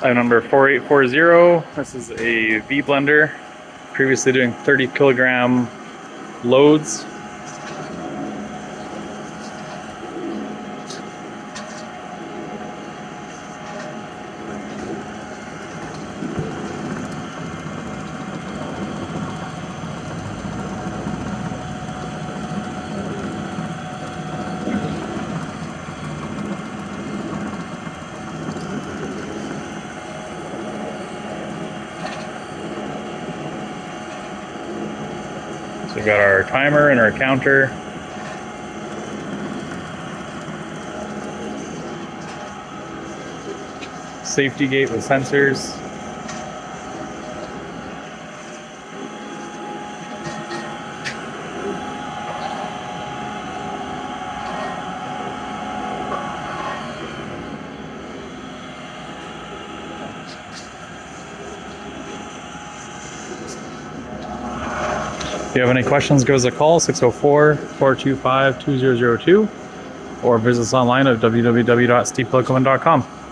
Item number 4840. This is a V blender, previously doing 30 kilogram loads. So we've got our timer and our counter. Safety gate with sensors. If you have any questions, give us a call, 604-425-2002, or visit us online at www.stevephilipcoven.com.